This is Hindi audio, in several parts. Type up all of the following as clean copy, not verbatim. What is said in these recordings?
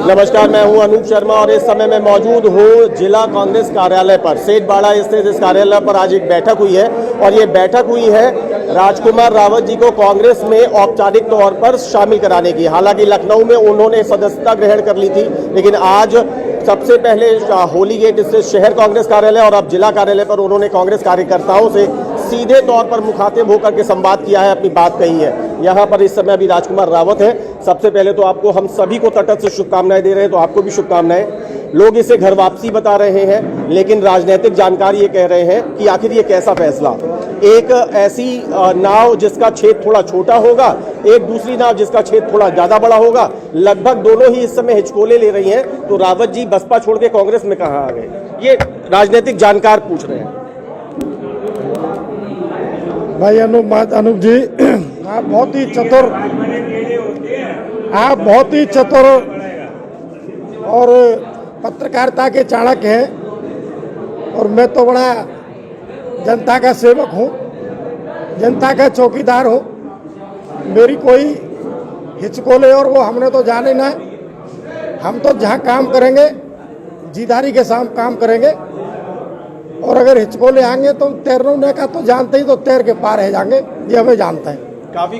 नमस्कार, मैं हूं अनूप शर्मा और इस समय मैं मौजूद हूं जिला कांग्रेस कार्यालय पर। सेठबाड़ा स्थित इस कार्यालय पर आज एक बैठक हुई है और ये बैठक हुई है राजकुमार रावत जी को कांग्रेस में औपचारिक तौर पर शामिल कराने की। हालांकि लखनऊ में उन्होंने सदस्यता ग्रहण कर ली थी, लेकिन आज सबसे पहले होली गेट स्थित शहर कांग्रेस कार्यालय और अब जिला कार्यालय पर उन्होंने कांग्रेस कार्यकर्ताओं से सीधे तौर पर मुखातिब होकर के संवाद किया है, अपनी बात कही है। यहाँ पर इस समय अभी राजकुमार रावत है। सबसे पहले तो आपको हम सभी को तटस्थ शुभकामनाएं दे रहे हैं, तो आपको भी शुभकामनाएं। लोग इसे घर वापसी बता रहे हैं, लेकिन राजनीतिक जानकार ये कह रहे हैं कि आखिर ये कैसा फैसला। एक ऐसी नाव जिसका छेद थोड़ा छोटा होगा, एक दूसरी नाव जिसका छेद थोड़ा ज्यादा बड़ा होगा, लगभग दोनों ही इस समय हिचकोले ले रही हैं। तो रावत जी बसपा छोड़ के कांग्रेस में कहाँ आ गए, ये राजनीतिक जानकार पूछ रहे हैं। भाई अनूप जी, आप बहुत ही चतुर और पत्रकारिता के चाणक्य हैं। और मैं तो बड़ा जनता का सेवक हूँ, जनता का चौकीदार हूँ। मेरी कोई हिचकोले और वो हमने तो जाने ना। हम तो जहाँ काम करेंगे जीदारी के साथ काम करेंगे, और अगर हिचकोले आएंगे तो तैरने का तो जानते ही, तो तैर के पार है जाएंगे, ये हमें जानते हैं। काफी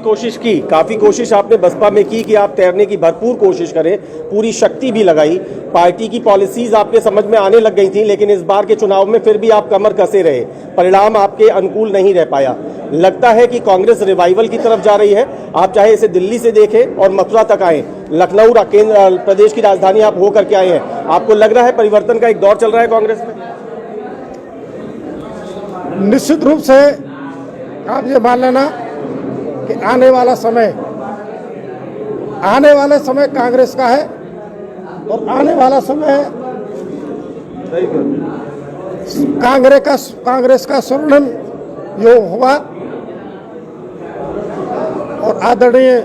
कोशिश आपने बसपा में की कि आप तैरने की भरपूर कोशिश करें, पूरी शक्ति भी लगाई। पार्टी की पॉलिसीज आपके समझ में आने लग गई थी, लेकिन इस बार के चुनाव में फिर भी आप कमर कसे रहे, परिणाम आपके अनुकूल नहीं रह पाया। लगता है कि कांग्रेस रिवाइवल की तरफ जा रही है। आप चाहे इसे दिल्ली से देखें और मथुरा तक आए, लखनऊ प्रदेश की राजधानी आप होकर के आए हैं, आपको लग रहा है परिवर्तन का एक दौर चल रहा है कांग्रेस में? निश्चित रूप से आप ये मान लेना कि आने वाला समय कांग्रेस का है, और आने वाला समय कांग्रेस का स्वर्णिम योग होगा। और आदरणीय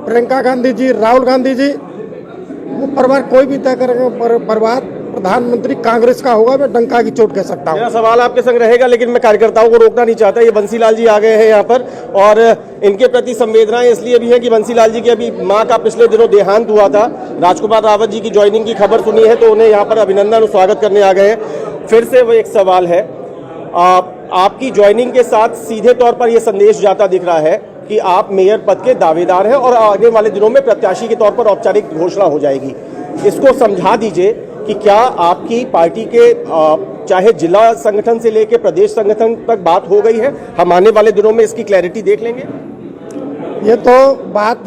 प्रियंका गांधी जी, राहुल गांधी जी, वो परिवार कोई भी तय करेंगे, परिवार प्रधानमंत्री कांग्रेस का होगा। मैं डंका की चोट कह सकता हूँ। मेरा सवाल आपके संग रहेगा, लेकिन मैं कार्यकर्ताओं को रोकना नहीं चाहता। ये बंसीलाल जी आ गए हैं यहाँ पर, और इनके प्रति संवेदनाएं इसलिए भी है कि बंसीलाल जी की अभी मां का पिछले दिनों देहांत हुआ था। राजकुमार रावत जी की ज्वाइनिंग की खबर सुनी है, तो उन्हें यहाँ पर अभिनंदन और स्वागत करने आ गए हैं। फिर से वो एक सवाल है, आपकी ज्वाइनिंग के साथ सीधे तौर पर यह संदेश जाता दिख रहा है कि आप मेयर पद के दावेदार हैं और आने वाले दिनों में प्रत्याशी के तौर पर औपचारिक घोषणा हो जाएगी। इसको समझा दीजिए कि क्या आपकी पार्टी के चाहे जिला संगठन से लेकर प्रदेश संगठन तक बात हो गई है? हम आने वाले दिनों में इसकी क्लैरिटी देख लेंगे। ये तो बात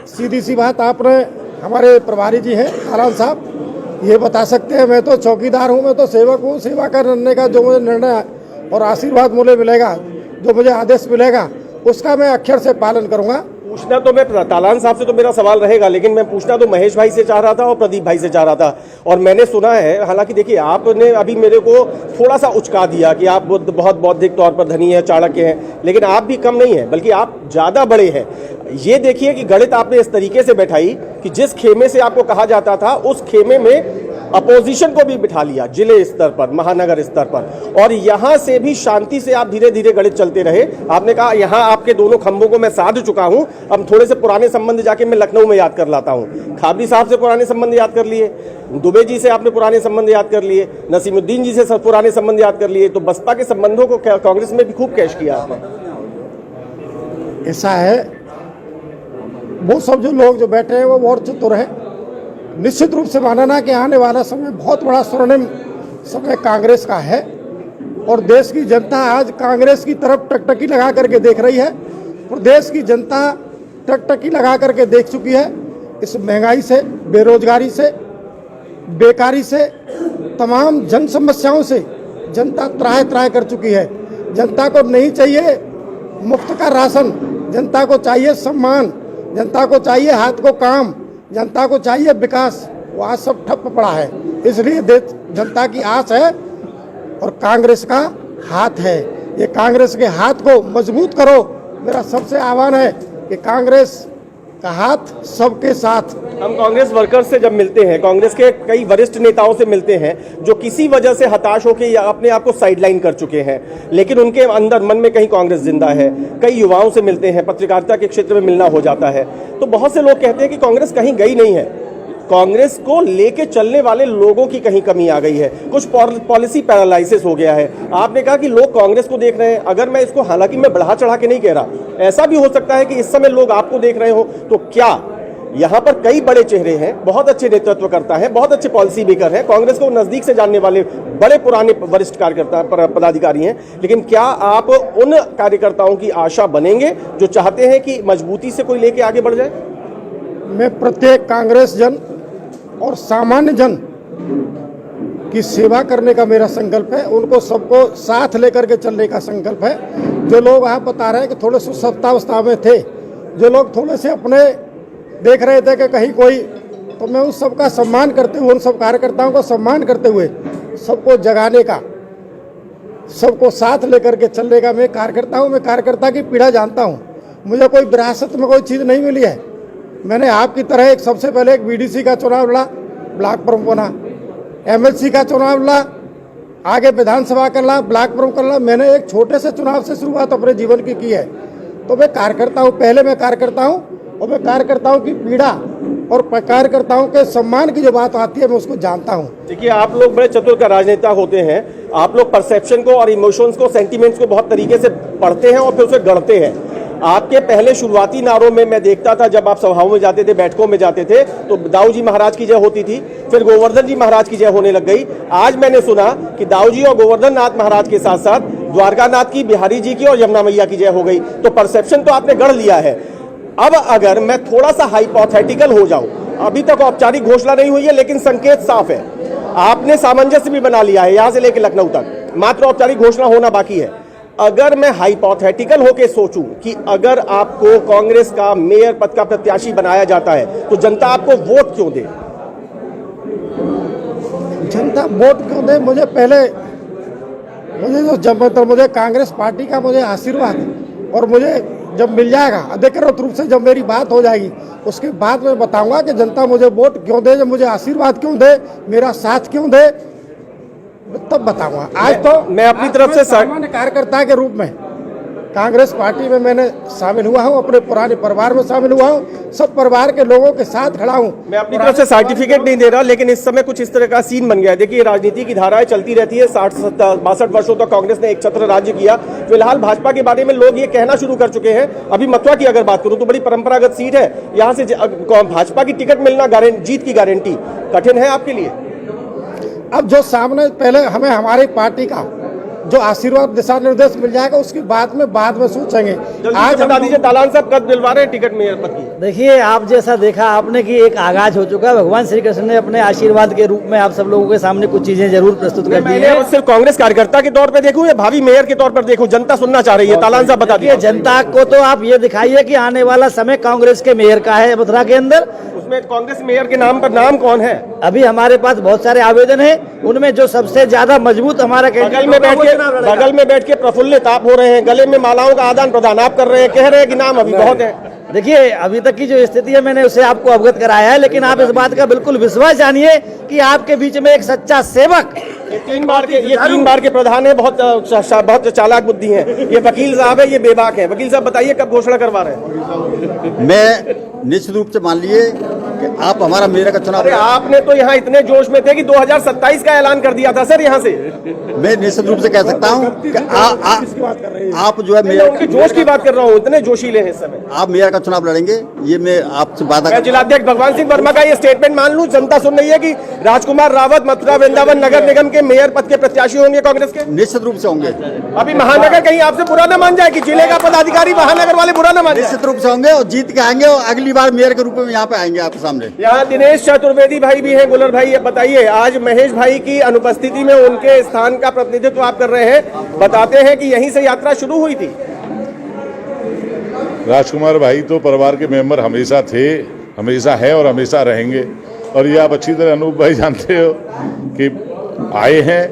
सीधी सी बात आपने, हमारे प्रभारी जी हैं आराम साहब, ये बता सकते हैं। मैं तो चौकीदार हूँ, मैं तो सेवक हूँ। सेवा करने का जो मुझे निर्णय और आशीर्वाद मुझे मिलेगा, जो मुझे आदेश मिलेगा, उसका मैं अक्षर से पालन करूँगा। पूछना तो मैं तालान साहब से तो मेरा सवाल रहेगा, लेकिन मैं पूछना तो महेश भाई से चाह रहा था और प्रदीप भाई से चाह रहा था। और मैंने सुना है, हालांकि देखिए आपने अभी मेरे को थोड़ा सा उचका दिया कि आप बहुत बौद्धिक तौर पर धनी है, चाणक्य हैं, लेकिन आप भी कम नहीं है, बल्कि आप ज्यादा बड़े हैं। ये देखिए कि गणित आपने इस तरीके से बैठाई कि जिस खेमे से आपको कहा जाता था, उस खेमे में अपोजिशन को भी बिठा लिया, जिले स्तर पर, महानगर स्तर पर, और यहां से भी शांति से आप धीरे धीरे गणित चलते रहे। आपने कहा यहां आपके दोनों खंभों को मैं साध चुका हूं, अब थोड़े से पुराने संबंध जाके मैं लखनऊ में याद कर लाता हूं। खाबरी साहब से पुराने संबंध याद कर लिए, दुबे जी से आपने पुराने संबंध याद कर लिए, नसीमुद्दीन जी से पुराने संबंध याद कर लिए। तो बसपा के संबंधों को कांग्रेस में भी खूब कैश किया आपने। ऐसा है, वो सब जो लोग जो बैठे हैं वो बहुत चतुर हैं। निश्चित रूप से मानना कि आने वाला समय बहुत बड़ा स्वर्णिम समय कांग्रेस का है, और देश की जनता आज कांग्रेस की तरफ टकटकी लगा करके देख रही है। प्रदेश की जनता टकटकी लगा करके देख चुकी है। इस महंगाई से, बेरोजगारी से, बेकारी से, तमाम जन समस्याओं से जनता त्राह कर चुकी है। जनता को नहीं चाहिए मुफ्त का राशन, जनता को चाहिए सम्मान, जनता को चाहिए हाथ को काम, जनता को चाहिए विकास। वो आज सब ठप पड़ा है। इसलिए जनता की आस है और कांग्रेस का हाथ है। ये कांग्रेस के हाथ को मजबूत करो। मेरा सबसे आह्वान है कि कांग्रेस का हाथ सबके साथ। हम कांग्रेस वर्कर्स से जब मिलते हैं, कांग्रेस के कई वरिष्ठ नेताओं से मिलते हैं जो किसी वजह से हताश होकर या अपने आप को साइडलाइन कर चुके हैं, लेकिन उनके अंदर मन में कहीं कांग्रेस जिंदा है। कई युवाओं से मिलते हैं, पत्रकारिता के क्षेत्र में मिलना हो जाता है, तो बहुत से लोग कहते हैं कि कांग्रेस कहीं गई नहीं है। कांग्रेस को लेके चलने वाले लोगों की कहीं कमी आ गई है, कुछ पॉलिसी पैरालाइसिस हो गया है। आपने कहा कि लोग कांग्रेस को देख रहे हैं, अगर मैं इसको, हालांकि मैं बढ़ा चढ़ा के नहीं कह रहा, ऐसा भी हो सकता है कि इस समय लोग आपको देख रहे हो, तो क्या यहाँ पर कई बड़े चेहरे हैं, बहुत अच्छे नेतृत्व करता है, बहुत अच्छे पॉलिसी मेकर हैं, कांग्रेस को नजदीक से जानने वाले बड़े पुराने वरिष्ठ कार्यकर्ता पदाधिकारी हैं, लेकिन क्या आप उन कार्यकर्ताओं की आशा बनेंगे जो चाहते हैं कि मजबूती से कोई लेके आगे बढ़ जाए? मैं प्रत्येक कांग्रेस जन और सामान्य जन की सेवा करने का मेरा संकल्प है, उनको सबको साथ लेकर के चलने का संकल्प है। जो लोग आप बता रहे हैं कि थोड़े सुसप्तावस्था में थे, जो लोग थोड़े से अपने देख रहे थे कि कहीं कोई, तो मैं उस सबका सम्मान करते हुए, उन सब कार्यकर्ताओं को सम्मान करते हुए, सबको जगाने का, सबको साथ लेकर के चलने का मैं कार्यकर्ता हूँ। मैं कार्यकर्ता की पीड़ा जानता हूँ, मुझे कोई विरासत में कोई चीज़ नहीं मिली है। मैंने आपकी तरह एक सबसे पहले एक बीडीसी का चुनाव लड़ा, ब्लॉक प्रमुख बना, एमएलसी का चुनाव लड़ा, आगे विधानसभा का लड़ा, ब्लॉक प्रमुख का लड़ा। मैंने एक छोटे से चुनाव से शुरुआत अपने जीवन की है। तो मैं कार्यकर्ता हूँ, पहले मैं कार्यकर्ता हूँ, और मैं कार्यकर्ताओं की पीड़ा और कार्यकर्ताओं के सम्मान की जो बात आती है मैं उसको जानता हूँ। देखिए, आप लोग बड़े चतुर का राजनेता होते हैं, आप लोग परसेप्शन को और इमोशंस को, सेंटिमेंट्स को बहुत तरीके से पढ़ते हैं और फिर उसे गढ़ते हैं। आपके पहले शुरुआती नारों में मैं देखता था, जब आप सभाओं में जाते थे, बैठकों में जाते थे, तो दाऊ जी महाराज की जय होती थी, फिर गोवर्धन जी महाराज की जय होने लग गई। आज मैंने सुना कि दाऊ जी और गोवर्धन नाथ महाराज के साथ साथ द्वारकानाथ की, बिहारी जी की और यमुना मैया की जय हो गई। तो परसेप्शन तो आपने गढ़ लिया है। अब अगर मैं थोड़ा सा हाइपोथेटिकल हो जाऊं, अभी तक औपचारिक घोषणा नहीं हुई है, लेकिन संकेत साफ है, आपने सामंजस्य भी बना लिया है यहां से लेकर लखनऊ तक, मात्र औपचारिक घोषणा होना बाकी है। अगर मैं हाइपोथेटिकल होके सोचूं कि अगर आपको कांग्रेस का मेयर पद का प्रत्याशी बनाया जाता है, तो जनता आपको वोट क्यों दे? जनता वोट क्यों दे? मुझे पहले, मुझे कांग्रेस पार्टी का मुझे आशीर्वाद, और मुझे जब मिल जाएगा अधिकृत रूप से, जब मेरी बात हो जाएगी, उसके बाद मैं बताऊंगा कि जनता मुझे वोट क्यों दे, जब मुझे आशीर्वाद क्यों दे, मेरा साथ क्यों दे, तब बताऊंगा। आज तो मैं अपनी तरफ से सामान्य कार्यकर्ता के रूप में कांग्रेस पार्टी में मैंने शामिल हुआ हूं, अपने पुराने परिवार में शामिल हुआ हूं, सब परिवार के लोगों के साथ खड़ा हूं। मैं अपनी तरफ से सर्टिफिकेट नहीं दे रहा, लेकिन इस समय कुछ इस तरह का सीन बन गया है। देखिए, राजनीति की धाराएं चलती रहती है। 60-62 वर्षों तक कांग्रेस ने एक छत्र राज्य किया। फिलहाल भाजपा के बारे में लोग ये कहना शुरू कर चुके हैं। अभी मथुरा की अगर बात करूं तो बड़ी परंपरागत सीट है, यहाँ से भाजपा की टिकट मिलना जीत की गारंटी कठिन है आपके लिए। अब जो सामने, पहले हमें हमारी पार्टी का जो आशीर्वाद दिशा निर्देश मिल जाएगा, उसकी बाद में सोचेंगे। आज बता दीजिए, दालान साहब कब दिलवा रहे हैं टिकट मेयर पद की? देखिए, आप जैसा देखा आपने कि एक आगाज हो चुका है। भगवान श्री कृष्ण ने अपने आशीर्वाद के रूप में आप सब लोगों के सामने कुछ चीजें जरूर प्रस्तुत कर दी है। सिर्फ कांग्रेस कार्यकर्ता के तौर पर देखूं या भावी मेयर के तौर पर देखूं, जनता सुनना चाह रही है। तालान साहब बता दीजिए। जनता को तो आप ये दिखाइए कि आने वाला समय कांग्रेस के मेयर का है मथुरा के अंदर। उसमें कांग्रेस मेयर के नाम पर नाम कौन है? अभी हमारे पास बहुत सारे आवेदन हैं, उनमें जो सबसे ज्यादा मजबूत हमारा बगल में बैठ के प्रफुल्लित आप हो रहे हैं, गले में मालाओं का आदान प्रदान आप कर रहे हैं, कह रहे हैं कि नाम अभी बहुत है। देखिए, अभी तक की जो स्थिति है मैंने उसे आपको अवगत कराया है, लेकिन आप इस बात का बिल्कुल विश्वास जानिए कि आपके बीच में एक सच्चा सेवक, ये 3 बार के प्रधान है, बहुत चालाक बुद्धि है। ये वकील साहब है, ये बेबाक है। वकील साहब बताइए कब घोषणा करवा रहे हैं? मैं निश्चित रूप से मान लिए कि आप हमारा मेयर का चुनाव। अरे आपने तो यहाँ इतने जोश में थे कि 2027 का ऐलान कर दिया था सर यहाँ से। मैं निश्चित रूप से कह सकता हूँ कि आप जो है मेयर जोश की बात कर रहा हूँ, इतने जोशीले हैं इस समय। आप मेयर का चुनाव लड़ेंगे, ये मैं आपसे वादा मैं जिलाध्यक्ष भगवान सिंह वर्मा का ये स्टेटमेंट मान लूं, जनता सुन रही है कि राजकुमार रावत मथुरा वृंदावन नगर निगम के मेयर पद के प्रत्याशी होंगे कांग्रेस के? निश्चित रूप से होंगे। अभी महानगर कहीं आपसे बुरा न मान जाए कि जिले का पदाधिकारी महानगर वाले बुरा न मान जाए। निश्चित रूप से होंगे और जीत के आएंगे और अगली बार मेयर के रूप में यहाँ पे आएंगे आपके सामने। यहाँ दिनेश चतुर्वेदी भाई भी हैं। गुलर भाई, ये बताइए, आज महेश भाई की अनुपस्थिति में उनके स्थान का प्रतिनिधित्व आप कर रहे हैं, बताते हैं कि यहीं से यात्रा शुरू हुई थी। राजकुमार भाई तो परिवार के मेंबर हमेशा थे, हमेशा है और हमेशा रहेंगे। और ये आप अच्छी तरह अनूप भाई जानते हो कि आए हैं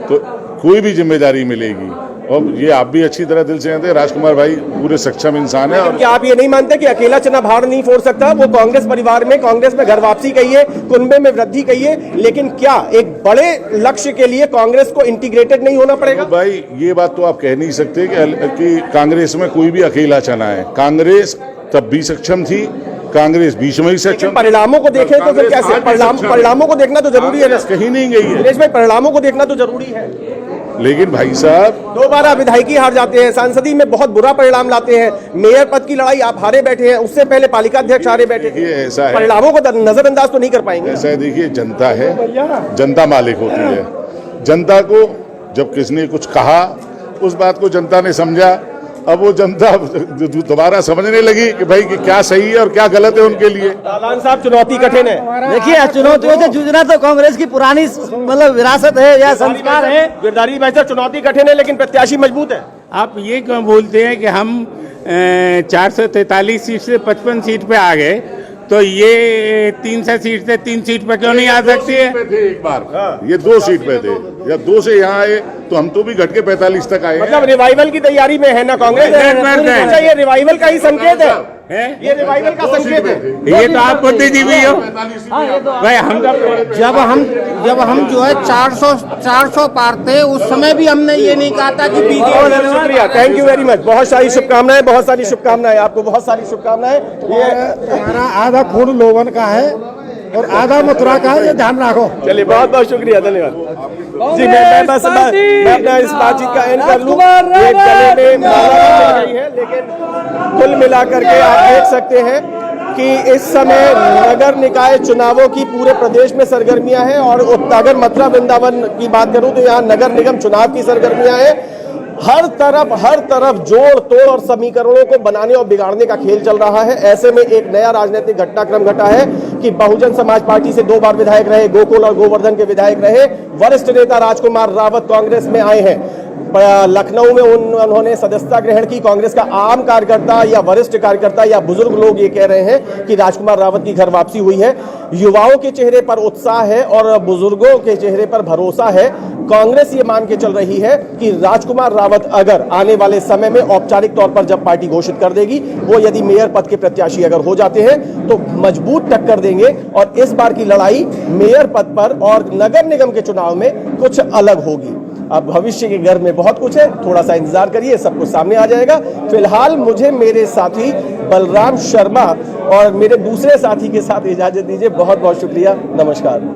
तो कोई भी जिम्मेदारी मिलेगी, और ये आप भी अच्छी तरह दिल से जानते हैं। राजकुमार भाई पूरे सक्षम इंसान है। और क्या आप ये नहीं मानते कि अकेला चना भाड़ नहीं फोड़ सकता? वो कांग्रेस परिवार में, कांग्रेस में घर वापसी कहिए, कुनबे में वृद्धि कहिए, लेकिन क्या एक बड़े लक्ष्य के लिए कांग्रेस को इंटीग्रेटेड नहीं होना पड़ेगा? तो भाई ये बात तो आप कह नहीं सकते कि कांग्रेस में कोई भी अकेला चना है। कांग्रेस तब भी सक्षम थी कांग्रेस बीच में ही से लेकिन परिणामों को देखें तो फिर कैसे? परिणामों को देखना तो जरूरी है। कहीं नहीं गई है दिनेश भाई, परिणामों को देखना तो जरूरी है। लेकिन भाई साहब 2 बार आप विधायकी हार जाते हैं, सांसदी में बहुत बुरा परिणाम लाते हैं, मेयर पद की लड़ाई आप हारे बैठे हैं, उससे पहले पालिका अध्यक्ष हारे बैठे देखिए, थे। ऐसा है। परिणामों को नजरअंदाज तो नहीं कर पाएंगे। ऐसा है, देखिए जनता है, जनता मालिक होती है। जनता को जब किसने कुछ कहा उस बात को जनता ने समझा, अब वो जनता दोबारा समझने लगी कि भाई कि क्या सही है और क्या गलत है उनके लिए। दालान साहब, चुनौती कठिन है। देखिए, चुनौतियों से जूझना तो कांग्रेस की पुरानी मतलब विरासत है या संस्कार है। गिरधारी भाई साहब, चुनौती कठिन है लेकिन प्रत्याशी मजबूत है। आप ये क्यों बोलते हैं कि हम 443 सीट से 55 सीट पे आ गए, तो ये 300 सीट से 3 सीट पे क्यों नहीं आ सकती है? एक बार ये 2 सीट पे थे, जब 2 से यहाँ आए तो हम तो भी घट के 45 तक आए। मतलब रिवाइवल की तैयारी में है ना कांग्रेस? अच्छा, ये रिवाइवल का ही संकेत है। ये रिवाइवल का संकेत है। ये तो आप बुद्धिजीवी हो भाई। जब हम जो है 400 पार थे, उस समय भी हमने ये नहीं कहा था कि शुक्रिया, थैंक यू वेरी मच। बहुत सारी शुभकामनाएं, बहुत सारी शुभकामनाएं आपको, बहुत सारी शुभकामनाएं। ये हमारा आधा खून लोगन का है और आधा मथुरा का है, ये ध्यान रखो। चलिए, बहुत बहुत शुक्रिया, धन्यवाद जी। मैं अपना इस बातचीत का एंड कर लूं। ये गले में माला चल रही है, लेकिन कुल मिलाकर के आप देख सकते हैं कि इस समय नगर निकाय चुनावों की पूरे प्रदेश में सरगर्मियां हैं। और अगर मथुरा वृंदावन की बात करूं तो यहाँ नगर निगम चुनाव की सरगर्मियां हैं। हर तरफ जोड़ तोड़ और समीकरणों को बनाने और बिगाड़ने का खेल चल रहा है। ऐसे में एक नया राजनीतिक घटनाक्रम घटा है कि बहुजन समाज पार्टी से 2 बार विधायक रहे, गोकुल और गोवर्धन के विधायक रहे वरिष्ठ नेता राजकुमार रावत कांग्रेस में आए हैं। लखनऊ में उन्होंने सदस्यता ग्रहण की। कांग्रेस का आम कार्यकर्ता या वरिष्ठ कार्यकर्ता या बुजुर्ग लोग ये कह रहे हैं कि राजकुमार रावत की घर वापसी हुई है। युवाओं के चेहरे पर उत्साह है और बुजुर्गों के चेहरे पर भरोसा है। कांग्रेस ये मान के चल रही है कि राजकुमार रावत अगर आने वाले समय में औपचारिक तौर पर जब पार्टी घोषित कर देगी, वो यदि मेयर पद के प्रत्याशी अगर हो जाते हैं तो मजबूत टक्कर देंगे। और इस बार की लड़ाई मेयर पद पर और नगर निगम के चुनाव में कुछ अलग होगी। अब भविष्य के घर में बहुत कुछ है, थोड़ा सा इंतजार करिए, सब कुछ सामने आ जाएगा। फिलहाल मुझे मेरे साथी बलराम शर्मा और मेरे दूसरे साथी के साथ इजाजत दीजिए। बहुत बहुत शुक्रिया, नमस्कार।